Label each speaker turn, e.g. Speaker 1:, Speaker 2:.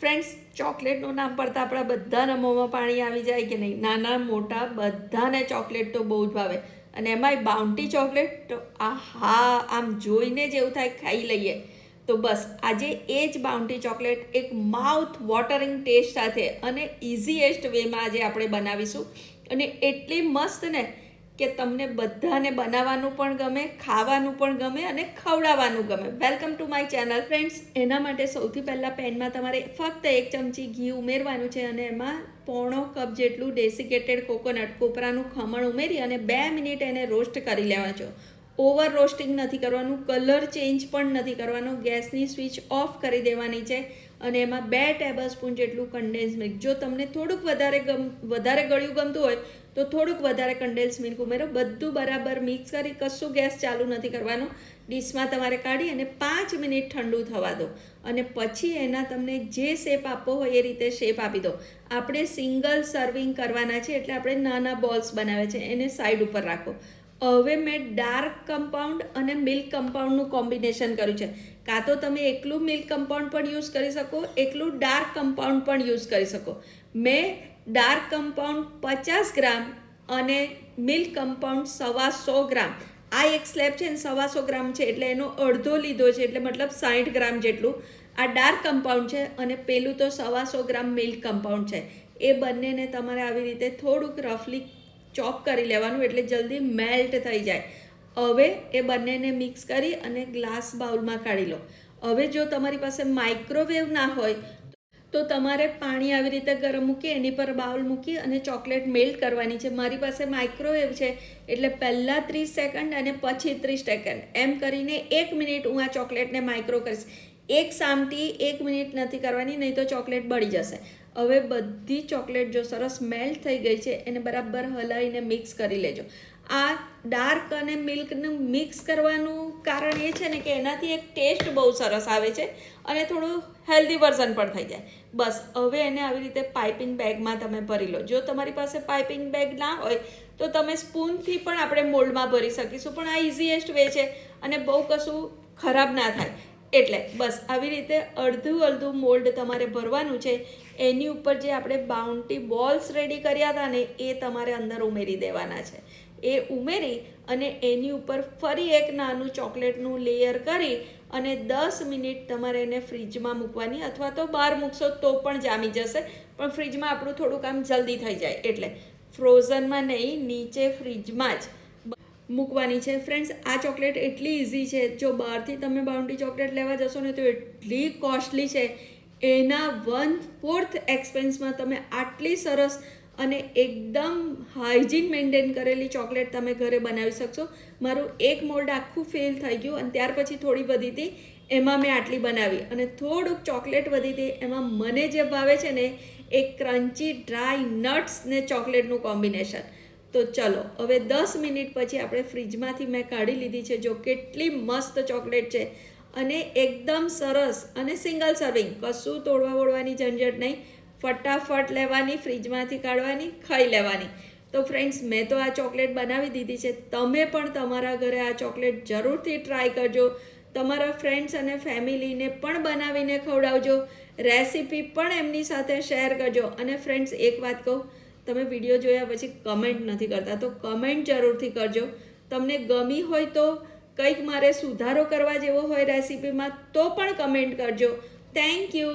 Speaker 1: Friends, ચોકલેટનું નામ પડતા આપણા બધાના મોંમાં પાણી આવી જાય કે નહીં? નાના મોટા બધાને ચોકલેટ તો બહુ જ ભાવે. અને એમાંય બાઉન્ટી ચોકલેટ તો આહા, આમ જોઈને જ એવું થાય ખાઈ લઈએ. તો બસ આજે એ જ બાઉન્ટી ચોકલેટ એક માઉથ વોટરિંગ ટેસ્ટ સાથે અને ઇઝીએસ્ટ વેમાં આજે આપણે બનાવીશું. અને એટલી મસ્ત ને કે તમને બધાને બનાવવાનું પણ ગમે, ખાવાનું પણ ગમે અને ખવડાવવાનું ગમે. Welcome to my channel. Friends, એના માટે સૌથી પહેલાં પેનમાં તમારે ફક્ત 1 ચમચી ઘી ઉમેરવાનું છે અને એમાં પોણો કપ જેટલું ડેસિકેટેડ કોકોનટ કોપરાનું ખમણ ઉમેરી અને 2 મિનિટ એને રોસ્ટ કરી લેવા છો. ઓવર રોસ્ટિંગ નથી કરવાનું, કલર ચેન્જ પણ નથી કરવાનો. ગેસની સ્વિચ ઓફ કરી દેવાની છે અને એમાં 2 ટેબલસ્પૂન જેટલું કન્ડેન્સ મિલ્ક. જો તમને થોડુંક વધારે ગળ્યું ગમતું હોય તો થોડુંક વધારે કન્ડેન્સ મિલ્ક ઉમેરો. બધું બરાબર મિક્સ કરી કશું ગેસ ચાલુ નથી કરવાનું. ડીશમાં તમારે કાઢી અને 5 મિનિટ ઠંડુ થવા દો અને પછી એના તમને જે શેપ આપવો હોય એ રીતે શેપ આપી દો. આપણે સિંગલ સર્વિંગ કરવાના છે એટલે આપણે નાના બોલ્સ બનાવે છે, એને સાઈડ ઉપર રાખો. હવે મેં ડાર્ક કમ્પાઉન્ડ અને મિલ્ક કમ્પાઉન્ડનું કોમ્બિનેશન કર્યું છે. કાં તો તમે એકલું મિલ્ક કમ્પાઉન્ડ પણ યુઝ કરી શકો, એકલું ડાર્ક કમ્પાઉન્ડ પણ યુઝ કરી શકો. મેં ડાર્ક કમ્પાઉન્ડ 50 ગ્રામ અને મિલ્ક કમ્પાઉન્ડ 125 ગ્રામ, આ એક સ્લેબ છે ને 125 ગ્રામ છે એટલે એનો અડધો લીધો છે, એટલે મતલબ 60 ગ્રામ જેટલું આ ડાર્ક કમ્પાઉન્ડ છે અને પેલું તો 125 ગ્રામ મિલ્ક કમ્પાઉન્ડ છે. એ બંનેને તમારે આવી રીતે થોડુંક રફલી ચોપ કરી લેવાનું એટલે જલ્દી મેલ્ટ થઈ જાય. હવે એ બંનેને મિક્સ કરી અને ગ્લાસ બાઉલમાં કાઢી લો. હવે જો તમારી પાસે માઇક્રોવેવ ના હોય તો તમારે પાણી આવી રીતે ગરમ મૂકી એની પર બાઉલ મૂકી અને ચોકલેટ મેલ્ટ કરવાની છે. મારી પાસે માઇક્રોવેવ છે એટલે પહેલાં 30 સેકન્ડ અને પછી 30 સેકન્ડ એમ કરીને 1 મિનિટ હું આ ચોકલેટને માઇક્રો કરીશ. એક સામટી 1 મિનિટ નથી કરવાની, નહીં તો ચોકલેટ બળી જશે. હવે બધી ચોકલેટ જો સરસ મેલ્ટ થઈ ગઈ છે એને બરાબર હલાવીને મિક્સ કરી લેજો. આ ડાર્ક અને મિલ્કનું મિક્સ કરવાનું કારણ એ છે ને કે એનાથી એક ટેસ્ટ બહુ સરસ આવે છે અને થોડું હેલ્ધી વર્ઝન પણ થઈ જાય. બસ હવે એને આવી રીતે પાઇપિંગ બેગમાં તમે ભરી લો. જો તમારી પાસે પાઇપિંગ બેગ ના હોય તો તમે સ્પૂનથી પણ આપણે મોલ્ડમાં ભરી શકીશું, પણ આ ઇઝીએસ્ટ વે છે અને બહુ કશું ખરાબ ના થાય. એટલે બસ આવી રીતે અડધું મોલ્ડ તમારે ભરવાનું છે. એની ઉપર જે આપણે બાઉન્ટી બોલ્સ રેડી કર્યા હતા ને એ તમારે અંદર ઉમેરી દેવાના છે. એ ઉમેરી અને એની ઉપર ફરી એક નાનું ચોકલેટનું લેયર કરી અને 10 મિનિટ તમારે એને ફ્રીજમાં મૂકવાની, અથવા તો બહાર મૂકશો તો પણ જામી જશે, પણ ફ્રીજમાં આપણું થોડું કામ જલ્દી થઈ જાય. એટલે ફ્રોઝનમાં નહીં, નીચે ફ્રીજમાં જ મૂકવાની છે. ફ્રેન્ડ્સ, આ ચોકલેટ એટલી ઇઝી છે. જો બહારથી તમે બાઉન્ટી ચોકલેટ લેવા જશો ને તો એટલી કોસ્ટલી છે. એના 1/4 એક્સપેન્સમાં તમે આટલી સરસ અને એકદમ હાઇજીન મેન્ટેન કરેલી ચોકલેટ તમે ઘરે બનાવી શકશો. મારું એક મોલ્ડ આખું ફેલ થઈ ગયું અને ત્યાર પછી થોડી વધી હતી, એમાં મેં આટલી બનાવી અને થોડુંક ચોકલેટ વધી હતી. એમાં મને જે ભાવે છે ને એ ક્રન્ચી ડ્રાય નટ્સ ને ચોકલેટનું કોમ્બિનેશન. તો ચલો, હવે 10 મિનિટ પછી આપણે ફ્રીજમાંથી મેં કાઢી લીધી છે. જો કેટલી મસ્ત ચોકલેટ છે અને એકદમ સરસ અને સિંગલ સર્વિંગ, કશું તોડવા વોડવાની ઝંઝટ નહીં. ફટાફટ લેવાની, ફ્રીજમાંથી કાઢવાની, ખાઈ લેવાની. તો ફ્રેન્ડ્સ, મેં તો આ ચોકલેટ બનાવી દીધી છે. તમે પણ તમારા ઘરે આ ચોકલેટ જરૂરથી ટ્રાય કરજો. તમારા ફ્રેન્ડ્સ અને ફેમિલીને પણ બનાવીને ખવડાવજો. રેસીપી પણ એમની સાથે શેર કરજો. અને ફ્રેન્ડ્સ, એક વાત કહું, તમે વિડીયો જોયા પછી કમેન્ટ નથી કરતા તો કમેન્ટ જરૂરથી કરજો. તમને ગમી હોય તો કંઈક મારે સુધારો કરવા જેવો હોય રેસીપીમાં તો પણ કમેન્ટ કરજો. Thank you.